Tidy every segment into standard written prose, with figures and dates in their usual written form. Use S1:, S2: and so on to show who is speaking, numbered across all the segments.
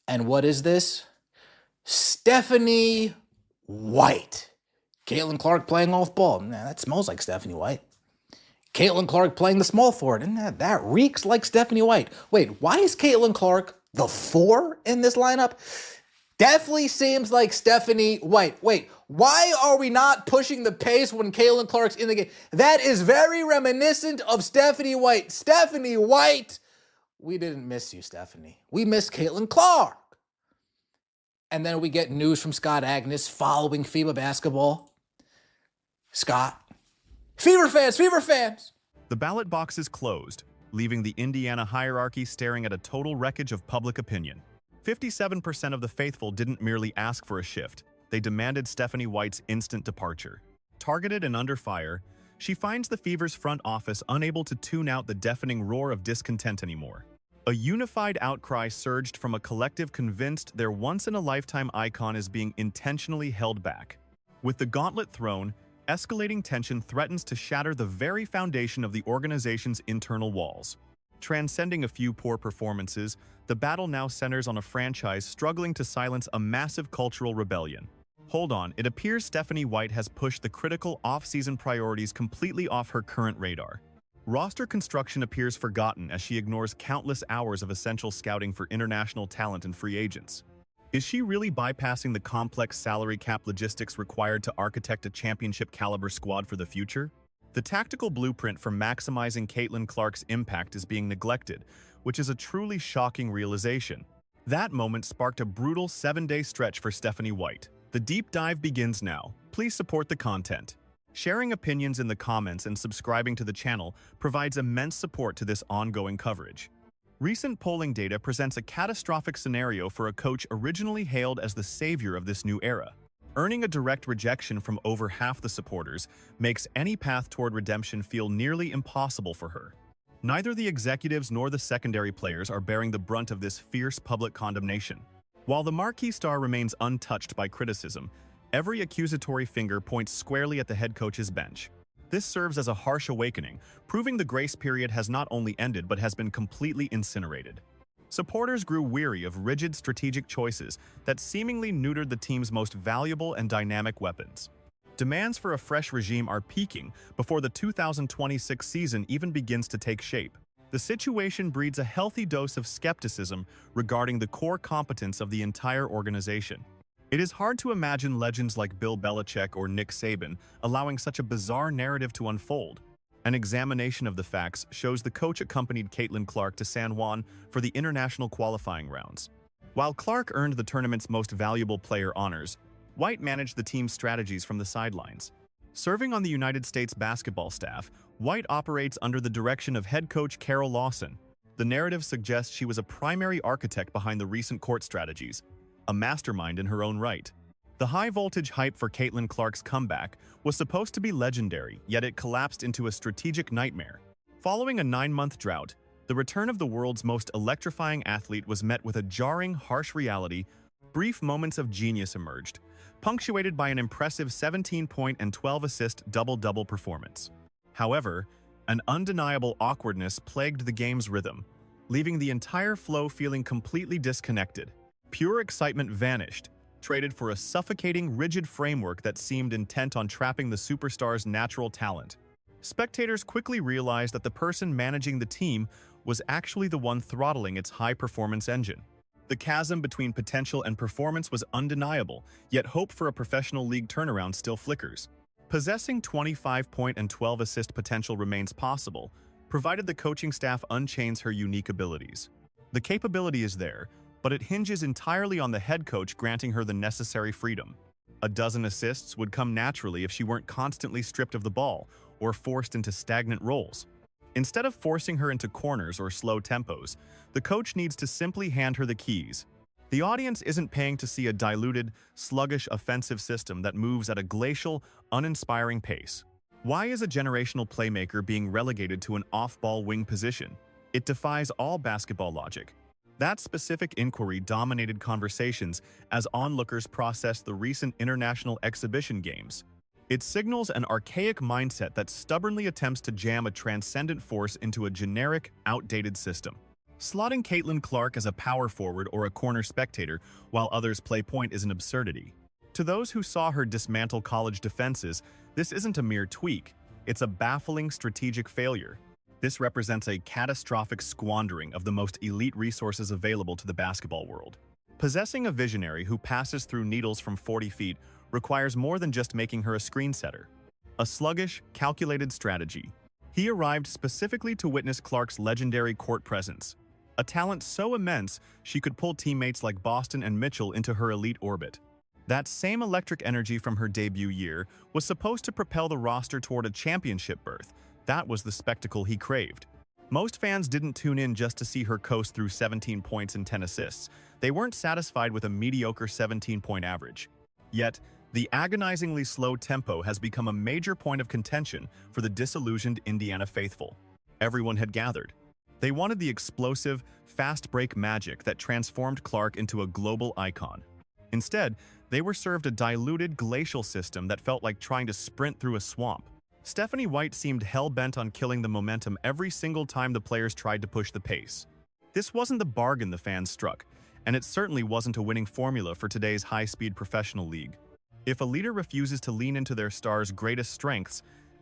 S1: And what is this? Stephanie White. Caitlin Clark playing off ball. Nah, that smells like Stephanie White. Caitlin Clark playing the small forward. And that reeks like Stephanie White. Wait, why is Caitlin Clark the 4 in this lineup? Definitely seems like Stephanie White. Wait, why are we not pushing the pace when Caitlin Clark's in the game? That is very reminiscent of Stephanie White. Stephanie White. We didn't miss you, Stephanie. We missed Caitlin Clark. And then we get news from Scott Agnes following FIBA basketball. Scott. Fever fans.
S2: The ballot box is closed, leaving the Indiana hierarchy staring at a total wreckage of public opinion. 57% of the faithful didn't merely ask for a shift, they demanded Stephanie White's instant departure. Targeted and under fire, she finds the Fever's front office unable to tune out the deafening roar of discontent anymore. A unified outcry surged from a collective convinced their once-in-a-lifetime icon is being intentionally held back. With the gauntlet thrown, escalating tension threatens to shatter the very foundation of the organization's internal walls. Transcending a few poor performances, the battle now centers on a franchise struggling to silence a massive cultural rebellion. Hold on, it appears Stephanie White has pushed the critical off-season priorities completely off her current radar. Roster construction appears forgotten as she ignores countless hours of essential scouting for international talent and free agents. Is she really bypassing the complex salary cap logistics required to architect a championship-caliber squad for the future? The tactical blueprint for maximizing Caitlin Clark's impact is being neglected, which is a truly shocking realization. That moment sparked a brutal 7-day stretch for Stephanie White. The deep dive begins now. Please support the content. Sharing opinions in the comments and subscribing to the channel provides immense support to this ongoing coverage. Recent polling data presents a catastrophic scenario for a coach originally hailed as the savior of this new era. Earning a direct rejection from over half the supporters makes any path toward redemption feel nearly impossible for her. Neither the executives nor the secondary players are bearing the brunt of this fierce public condemnation. While the marquee star remains untouched by criticism, every accusatory finger points squarely at the head coach's bench. This serves as a harsh awakening, proving the grace period has not only ended but has been completely incinerated. Supporters grew weary of rigid strategic choices that seemingly neutered the team's most valuable and dynamic weapons. Demands for a fresh regime are peaking before the 2026 season even begins to take shape. The situation breeds a healthy dose of skepticism regarding the core competence of the entire organization. It is hard to imagine legends like Bill Belichick or Nick Saban allowing such a bizarre narrative to unfold. An examination of the facts shows the coach accompanied Caitlin Clark to San Juan for the international qualifying rounds. While Clark earned the tournament's most valuable player honors, White managed the team's strategies from the sidelines. Serving on the United States basketball staff, White operates under the direction of head coach Carol Lawson. The narrative suggests she was a primary architect behind the recent court strategies, a mastermind in her own right. The high-voltage hype for Caitlin Clark's comeback was supposed to be legendary, yet it collapsed into a strategic nightmare. Following a 9-month drought, the return of the world's most electrifying athlete was met with a jarring, harsh reality. Brief moments of genius emerged, punctuated by an impressive 17-point and 12-assist double-double performance. However, an undeniable awkwardness plagued the game's rhythm, leaving the entire flow feeling completely disconnected. Pure excitement vanished, traded for a suffocating, rigid framework that seemed intent on trapping the superstar's natural talent. Spectators quickly realized that the person managing the team was actually the one throttling its high-performance engine. The chasm between potential and performance was undeniable, yet hope for a professional league turnaround still flickers. Possessing 25-point and 12-assist potential remains possible, provided the coaching staff unchains her unique abilities. The capability is there, but it hinges entirely on the head coach granting her the necessary freedom. A dozen assists would come naturally if she weren't constantly stripped of the ball or forced into stagnant roles. Instead of forcing her into corners or slow tempos, the coach needs to simply hand her the keys. The audience isn't paying to see a diluted, sluggish offensive system that moves at a glacial, uninspiring pace. Why is a generational playmaker being relegated to an off-ball wing position? It defies all basketball logic. That specific inquiry dominated conversations as onlookers processed the recent international exhibition games. It signals an archaic mindset that stubbornly attempts to jam a transcendent force into a generic, outdated system. Slotting Caitlin Clark as a power forward or a corner spectator while others play point is an absurdity. To those who saw her dismantle college defenses, this isn't a mere tweak, it's a baffling strategic failure. This represents a catastrophic squandering of the most elite resources available to the basketball world. Possessing a visionary who passes through needles from 40 feet requires more than just making her a screen setter. A sluggish, calculated strategy. He arrived specifically to witness Clark's legendary court presence. A talent so immense, she could pull teammates like Boston and Mitchell into her elite orbit. That same electric energy from her debut year was supposed to propel the roster toward a championship berth. That was the spectacle he craved. Most fans didn't tune in just to see her coast through 17 points and 10 assists. They weren't satisfied with a mediocre 17-point average. Yet, the agonizingly slow tempo has become a major point of contention for the disillusioned Indiana faithful. Everyone had gathered. They wanted the explosive, fast-break magic that transformed Clark into a global icon. Instead, they were served a diluted, glacial system that felt like trying to sprint through a swamp. Stephanie White seemed hell-bent on killing the momentum every single time the players tried to push the pace. This wasn't the bargain the fans struck, and it certainly wasn't a winning formula for today's high-speed professional league. If a leader refuses to lean into their star's greatest strengths,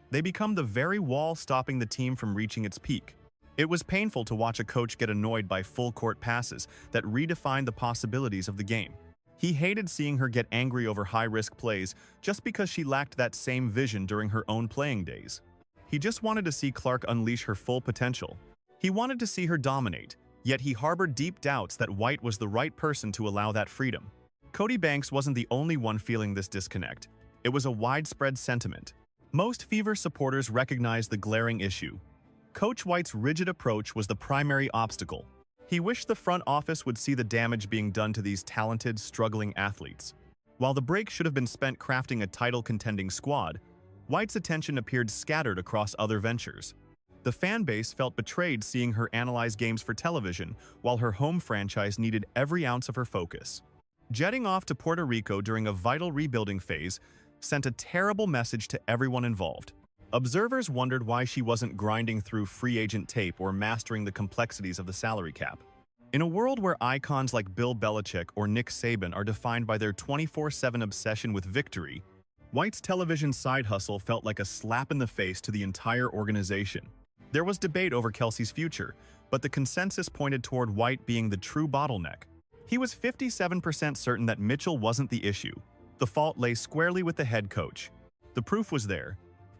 S2: they become the very wall stopping the team from reaching its peak. It was painful to watch a coach get annoyed by full-court passes that redefined the possibilities of the game. He hated seeing her get angry over high-risk plays just because she lacked that same vision during her own playing days. He just wanted to see Clark unleash her full potential. He wanted to see her dominate, yet he harbored deep doubts that White was the right person to allow that freedom. Cody Banks wasn't the only one feeling this disconnect. It was a widespread sentiment. Most Fever supporters recognized the glaring issue. Coach White's rigid approach was the primary obstacle. He wished the front office would see the damage being done to these talented, struggling athletes. While the break should have been spent crafting a title-contending squad, White's attention appeared scattered across other ventures. The fan base felt betrayed seeing her analyze games for television, while her home franchise needed every ounce of her focus. Jetting off to Puerto Rico during a vital rebuilding phase sent a terrible message to everyone involved. Observers wondered why she wasn't grinding through free agent tape or mastering the complexities of the salary cap. In a world where icons like Bill Belichick or Nick Saban are defined by their 24/7 obsession with victory, White's television side hustle felt like a slap in the face to the entire organization. There was debate over Kelsey's future, but the consensus pointed toward White being the true bottleneck. He was 57% certain that Mitchell wasn't the issue. The fault lay squarely with the head coach. The proof was there.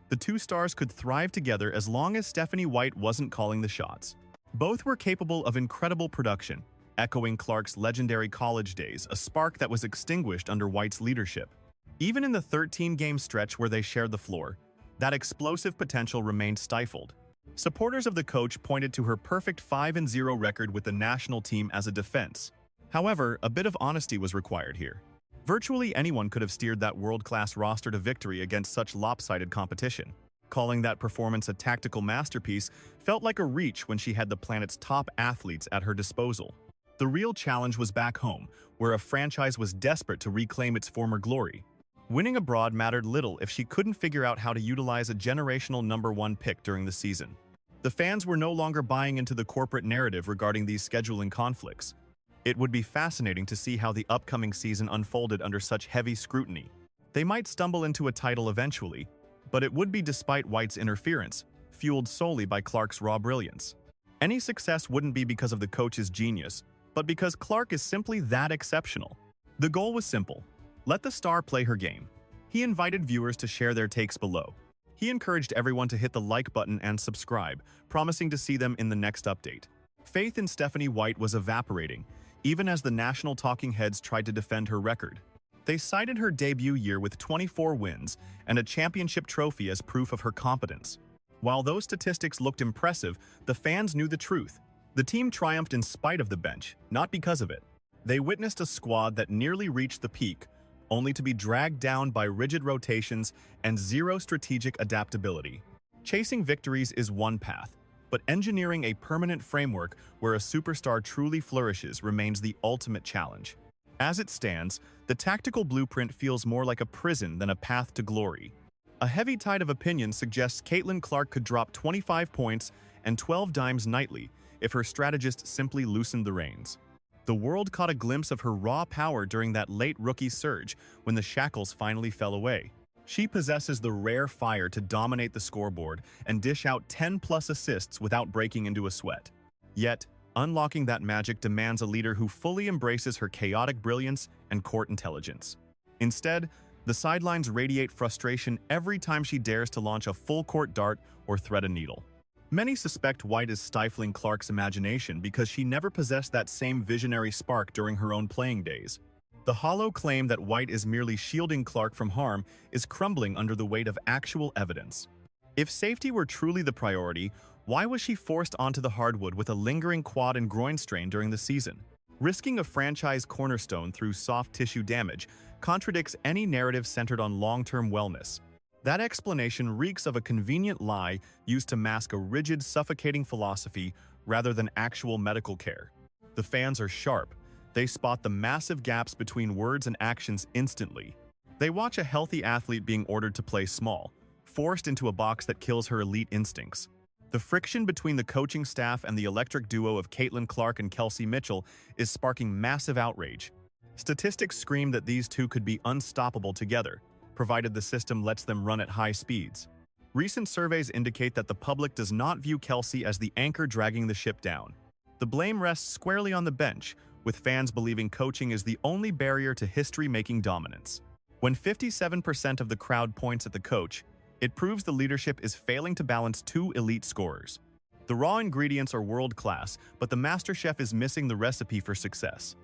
S2: The two stars could thrive together as long as Stephanie White wasn't calling the shots. Both were capable of incredible production, echoing Clark's legendary college days, a spark that was extinguished under White's leadership. Even in the 13-game stretch where they shared the floor, that explosive potential remained stifled. Supporters of the coach pointed to her perfect 5-0 record with the national team as a defense. However, a bit of honesty was required here. Virtually anyone could have steered that world-class roster to victory against such lopsided competition. Calling that performance a tactical masterpiece felt like a reach when she had the planet's top athletes at her disposal. The real challenge was back home, where a franchise was desperate to reclaim its former glory. Winning abroad mattered little if she couldn't figure out how to utilize a generational #1 pick during the season. The fans were no longer buying into the corporate narrative regarding these scheduling conflicts. It would be fascinating to see how the upcoming season unfolded under such heavy scrutiny. They might stumble into a title eventually, but it would be despite White's interference, fueled solely by Clark's raw brilliance. Any success wouldn't be because of the coach's genius, but because Clark is simply that exceptional. The goal was simple: let the star play her game. He invited viewers to share their takes below. He encouraged everyone to hit the like button and subscribe, promising to see them in the next update. Faith in Stephanie White was evaporating, even as the national talking heads tried to defend her record. They cited her debut year with 24 wins and a championship trophy as proof of her competence. While those statistics looked impressive, the fans knew the truth. The team triumphed in spite of the bench, not because of it. They witnessed a squad that nearly reached the peak, only to be dragged down by rigid rotations and zero strategic adaptability. Chasing victories is one path, but engineering a permanent framework where a superstar truly flourishes remains the ultimate challenge. As it stands, the tactical blueprint feels more like a prison than a path to glory. A heavy tide of opinion suggests Caitlin Clark could drop 25 points and 12 dimes nightly if her strategist simply loosened the reins. The world caught a glimpse of her raw power during that late rookie surge when the shackles finally fell away. She possesses the rare fire to dominate the scoreboard and dish out 10+ assists without breaking into a sweat. Yet, unlocking that magic demands a leader who fully embraces her chaotic brilliance and court intelligence. Instead, the sidelines radiate frustration every time she dares to launch a full-court dart or thread a needle. Many suspect White is stifling Clark's imagination because she never possessed that same visionary spark during her own playing days. The hollow claim that White is merely shielding Clark from harm is crumbling under the weight of actual evidence. If safety were truly the priority, why was she forced onto the hardwood with a lingering quad and groin strain during the season? Risking a franchise cornerstone through soft tissue damage contradicts any narrative centered on long-term wellness. That explanation reeks of a convenient lie used to mask a rigid, suffocating philosophy rather than actual medical care. The fans are sharp. They spot the massive gaps between words and actions instantly. They watch a healthy athlete being ordered to play small, forced into a box that kills her elite instincts. The friction between the coaching staff and the electric duo of Caitlin Clark and Kelsey Mitchell is sparking massive outrage. Statistics scream that these two could be unstoppable together, provided the system lets them run at high speeds. Recent surveys indicate that the public does not view Kelsey as the anchor dragging the ship down. The blame rests squarely on the bench, with fans believing coaching is the only barrier to history-making dominance. When 57% of the crowd points at the coach, it proves the leadership is failing to balance two elite scorers. The raw ingredients are world-class, but the master chef is missing the recipe for success.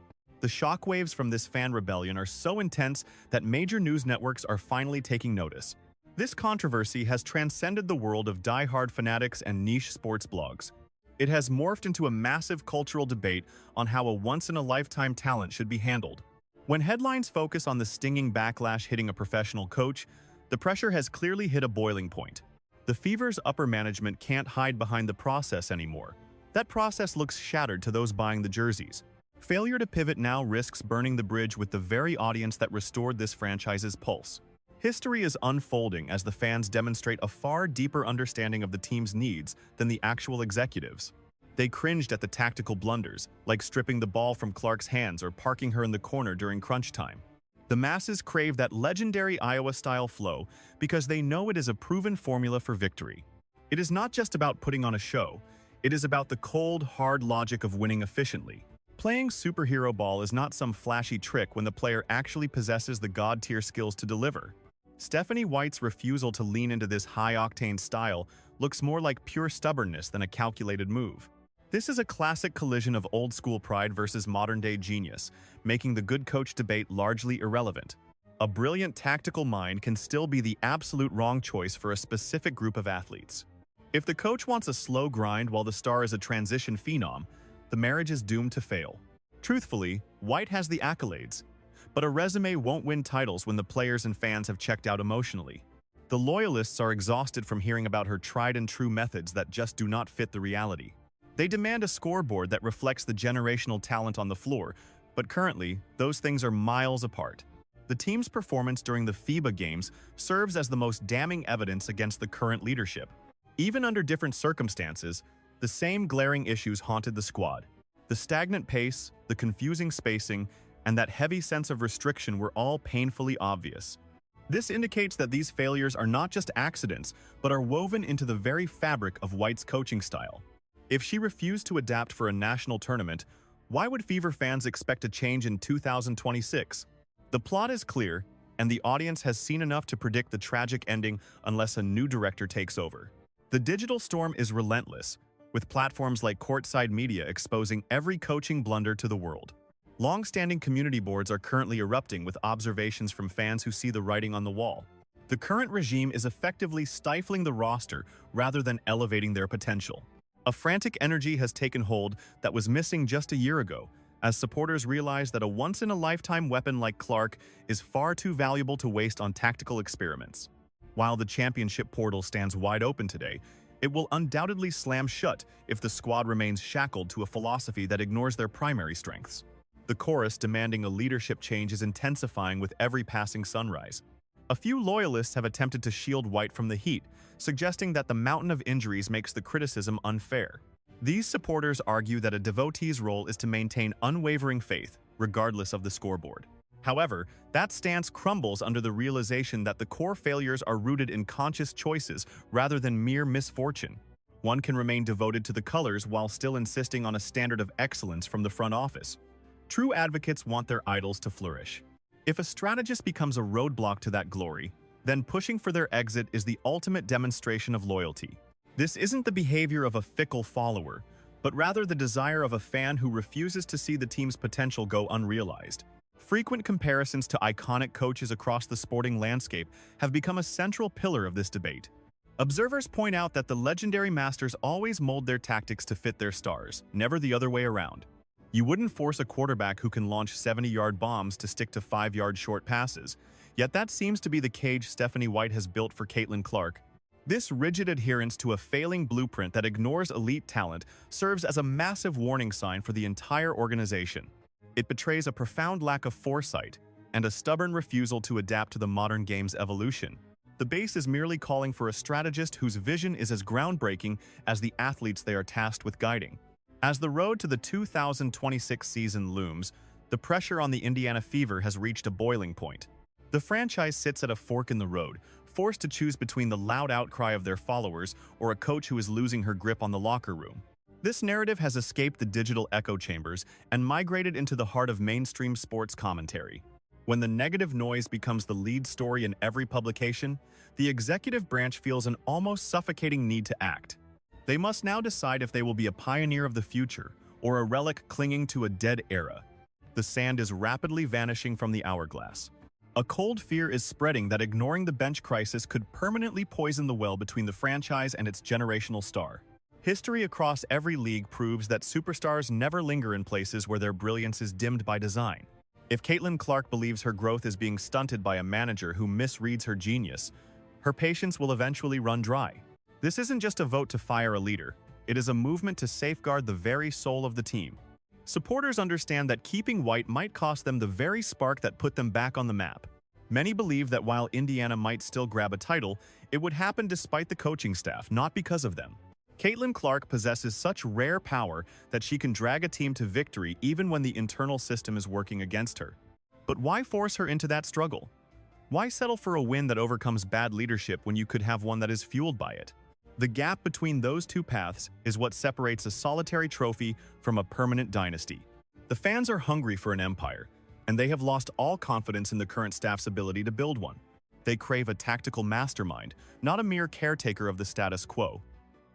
S2: The shockwaves from this fan rebellion are so intense that major news networks are finally taking notice. This controversy has transcended the world of die-hard fanatics and niche sports blogs. It has morphed into a massive cultural debate on how a once-in-a-lifetime talent should be handled. When headlines focus on the stinging backlash hitting a professional coach, the pressure has clearly hit a boiling point. The Fever's upper management can't hide behind the process anymore. That process looks shattered to those buying the jerseys. Failure to pivot now risks burning the bridge with the very audience that restored this franchise's pulse. History is unfolding as the fans demonstrate a far deeper understanding of the team's needs than the actual executives. They cringed at the tactical blunders, like stripping the ball from Clark's hands or parking her in the corner during crunch time. The masses crave that legendary Iowa-style flow because they know it is a proven formula for victory. It is not just about putting on a show, it is about the cold, hard logic of winning efficiently. Playing superhero ball is not some flashy trick when the player actually possesses the god-tier skills to deliver. Stephanie White's refusal to lean into this high-octane style looks more like pure stubbornness than a calculated move. This is a classic collision of old-school pride versus modern-day genius, making the good coach debate largely irrelevant. A brilliant tactical mind can still be the absolute wrong choice for a specific group of athletes. If the coach wants a slow grind while the star is a transition phenom, the marriage is doomed to fail. Truthfully, White has the accolades, but a resume won't win titles when the players and fans have checked out emotionally. The loyalists are exhausted from hearing about her tried-and-true methods that just do not fit the reality. They demand a scoreboard that reflects the generational talent on the floor, but currently, those things are miles apart. The team's performance during the FIBA games serves as the most damning evidence against the current leadership. Even under different circumstances, the same glaring issues haunted the squad. The stagnant pace, the confusing spacing, and that heavy sense of restriction were all painfully obvious. This indicates that these failures are not just accidents, but are woven into the very fabric of White's coaching style. If she refused to adapt for a national tournament, why would Fever fans expect a change in 2026? The plot is clear, and the audience has seen enough to predict the tragic ending unless a new director takes over. The digital storm is relentless, with platforms like Courtside Media exposing every coaching blunder to the world. Long-standing community boards are currently erupting with observations from fans who see the writing on the wall. The current regime is effectively stifling the roster rather than elevating their potential. A frantic energy has taken hold that was missing just a year ago, as supporters realize that a once-in-a-lifetime weapon like Clark is far too valuable to waste on tactical experiments. While the championship portal stands wide open today, it will undoubtedly slam shut if the squad remains shackled to a philosophy that ignores their primary strengths. The chorus demanding a leadership change is intensifying with every passing sunrise. A few loyalists have attempted to shield White from the heat, suggesting that the mountain of injuries makes the criticism unfair. These supporters argue that a devotee's role is to maintain unwavering faith, regardless of the scoreboard. However, that stance crumbles under the realization that the core failures are rooted in conscious choices rather than mere misfortune. One can remain devoted to the colors while still insisting on a standard of excellence from the front office. True advocates want their idols to flourish. If a strategist becomes a roadblock to that glory, then pushing for their exit is the ultimate demonstration of loyalty. This isn't the behavior of a fickle follower, but rather the desire of a fan who refuses to see the team's potential go unrealized. Frequent comparisons to iconic coaches across the sporting landscape have become a central pillar of this debate. Observers point out that the legendary masters always mold their tactics to fit their stars, never the other way around. You wouldn't force a quarterback who can launch 70-yard bombs to stick to 5-yard short passes, yet that seems to be the cage Stephanie White has built for Caitlin Clark. This rigid adherence to a failing blueprint that ignores elite talent serves as a massive warning sign for the entire organization. It betrays a profound lack of foresight and a stubborn refusal to adapt to the modern game's evolution. The base is merely calling for a strategist whose vision is as groundbreaking as the athletes they are tasked with guiding. As the road to the 2026 season looms, the pressure on the Indiana Fever has reached a boiling point. The franchise sits at a fork in the road, forced to choose between the loud outcry of their followers or a coach who is losing her grip on the locker room. This narrative has escaped the digital echo chambers and migrated into the heart of mainstream sports commentary. When the negative noise becomes the lead story in every publication, the executive branch feels an almost suffocating need to act. They must now decide if they will be a pioneer of the future or a relic clinging to a dead era. The sand is rapidly vanishing from the hourglass. A cold fear is spreading that ignoring the bench crisis could permanently poison the well between the franchise and its generational star. History across every league proves that superstars never linger in places where their brilliance is dimmed by design. If Caitlin Clark believes her growth is being stunted by a manager who misreads her genius, her patience will eventually run dry. This isn't just a vote to fire a leader, it is a movement to safeguard the very soul of the team. Supporters understand that keeping White might cost them the very spark that put them back on the map. Many believe that while Indiana might still grab a title, it would happen despite the coaching staff, not because of them. Caitlin Clark possesses such rare power that she can drag a team to victory even when the internal system is working against her. But why force her into that struggle? Why settle for a win that overcomes bad leadership when you could have one that is fueled by it? The gap between those two paths is what separates a solitary trophy from a permanent dynasty. The fans are hungry for an empire, and they have lost all confidence in the current staff's ability to build one. They crave a tactical mastermind, not a mere caretaker of the status quo.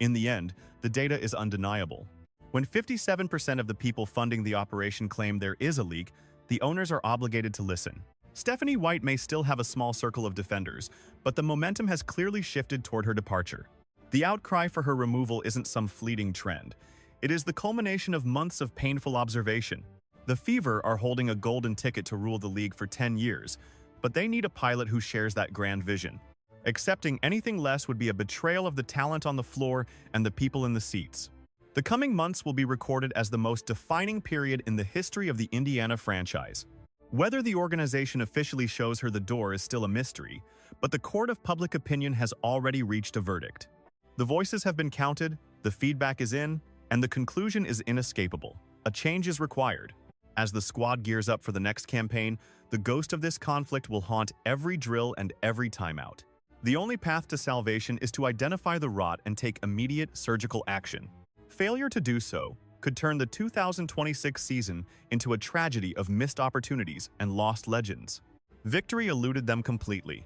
S2: In the end, the data is undeniable. When 57% of the people funding the operation claim there is a leak, the owners are obligated to listen. Stephanie White may still have a small circle of defenders, but the momentum has clearly shifted toward her departure. The outcry for her removal isn't some fleeting trend. It is the culmination of months of painful observation. The Fever are holding a golden ticket to rule the league for 10 years, but they need a pilot who shares that grand vision. Accepting anything less would be a betrayal of the talent on the floor and the people in the seats. The coming months will be recorded as the most defining period in the history of the Indiana franchise. Whether the organization officially shows her the door is still a mystery, but the court of public opinion has already reached a verdict. The voices have been counted, the feedback is in, and the conclusion is inescapable. A change is required. As the squad gears up for the next campaign, the ghost of this conflict will haunt every drill and every timeout. The only path to salvation is to identify the rot and take immediate surgical action. Failure to do so could turn the 2026 season into a tragedy of missed opportunities and lost legends. Victory eluded them completely.